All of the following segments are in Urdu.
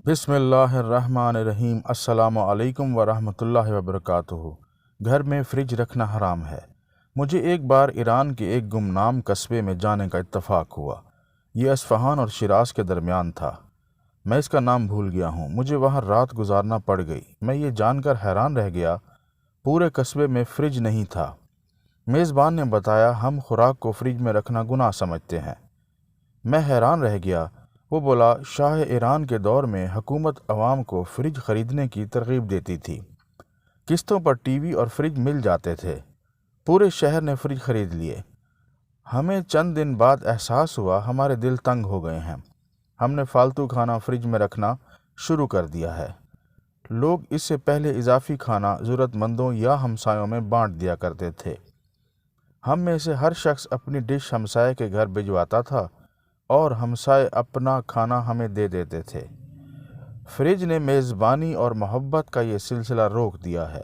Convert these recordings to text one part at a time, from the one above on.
بسم اللہ الرحمن الرحیم۔ السلام علیکم ورحمۃ اللہ وبرکاتہ۔ گھر میں فریج رکھنا حرام ہے۔ مجھے ایک بار ایران کے ایک گمنام قصبے میں جانے کا اتفاق ہوا۔ یہ اصفہان اور شیراز کے درمیان تھا۔ میں اس کا نام بھول گیا ہوں۔ مجھے وہاں رات گزارنا پڑ گئی۔ میں یہ جان کر حیران رہ گیا، پورے قصبے میں فریج نہیں تھا۔ میزبان نے بتایا ہم خوراک کو فریج میں رکھنا گناہ سمجھتے ہیں۔ میں حیران رہ گیا۔ وہ بولا شاہ ایران کے دور میں حکومت عوام کو فریج خریدنے کی ترغیب دیتی تھی۔ قسطوں پر ٹی وی اور فریج مل جاتے تھے۔ پورے شہر نے فریج خرید لیے۔ ہمیں چند دن بعد احساس ہوا ہمارے دل تنگ ہو گئے ہیں۔ ہم نے فالتو کھانا فریج میں رکھنا شروع کر دیا ہے۔ لوگ اس سے پہلے اضافی کھانا ضرورت مندوں یا ہمسایوں میں بانٹ دیا کرتے تھے۔ ہم میں سے ہر شخص اپنی ڈش ہمسائے کے گھر بھجواتا تھا اور ہمسائے اپنا کھانا ہمیں دے دیتے تھے۔ فریج نے میزبانی اور محبت کا یہ سلسلہ روک دیا ہے۔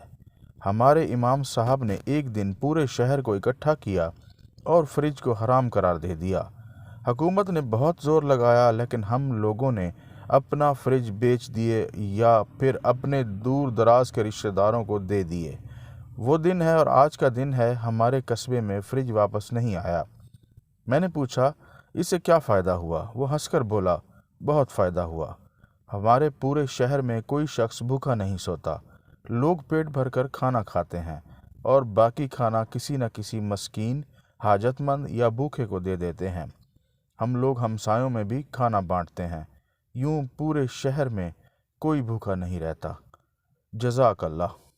ہمارے امام صاحب نے ایک دن پورے شہر کو اکٹھا کیا اور فریج کو حرام قرار دے دیا۔ حکومت نے بہت زور لگایا لیکن ہم لوگوں نے اپنا فریج بیچ دیے یا پھر اپنے دور دراز کے رشتہ داروں کو دے دیے۔ وہ دن ہے اور آج کا دن ہے ہمارے قصبے میں فریج واپس نہیں آیا۔ میں نے پوچھا اس سے کیا فائدہ ہوا؟ وہ ہنس کر بولا بہت فائدہ ہوا۔ ہمارے پورے شہر میں کوئی شخص بھوکا نہیں سوتا۔ لوگ پیٹ بھر کر کھانا کھاتے ہیں اور باقی کھانا کسی نہ کسی مسکین، حاجت مند یا بھوکے کو دے دیتے ہیں۔ ہم لوگ ہمسایوں میں بھی کھانا بانٹتے ہیں۔ یوں پورے شہر میں کوئی بھوکا نہیں رہتا۔ جزاک اللہ۔